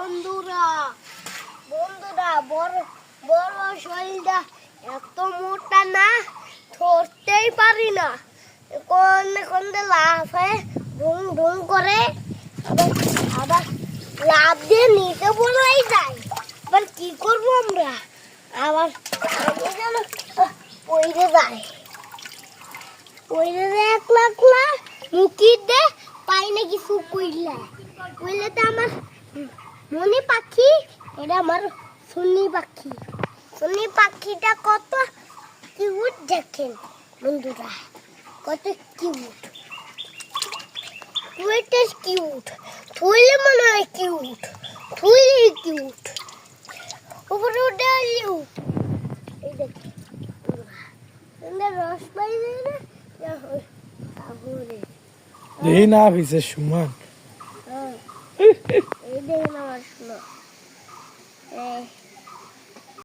বন্ধুরা বন্ধুরা বড় বড় শৈলটা এত মোটা না ধরতেই পারি না। কোন কোন লাফে ঢুং ঢুং করে আবার লাফ দিয়ে নিচে পড়েই যায়। আবার কি করবো আমরা? আবার পড়ে যায় একলা একলা মুখি দে পাই না কিছু কইলা কইলে তো আমার মনি পাখি। এটা আমার সোনি পাখি। সোনি পাখিটা কত কিউট দেখেন বন্ধুরা, কত কিউট কিউট থইলে মনে হয় কিউট, থইলে কিউট উপরে উঠে আসিও। এই দেখেন রস পাই যায় না এই না ভিজে সুমান এই দেখেন আমার শোনো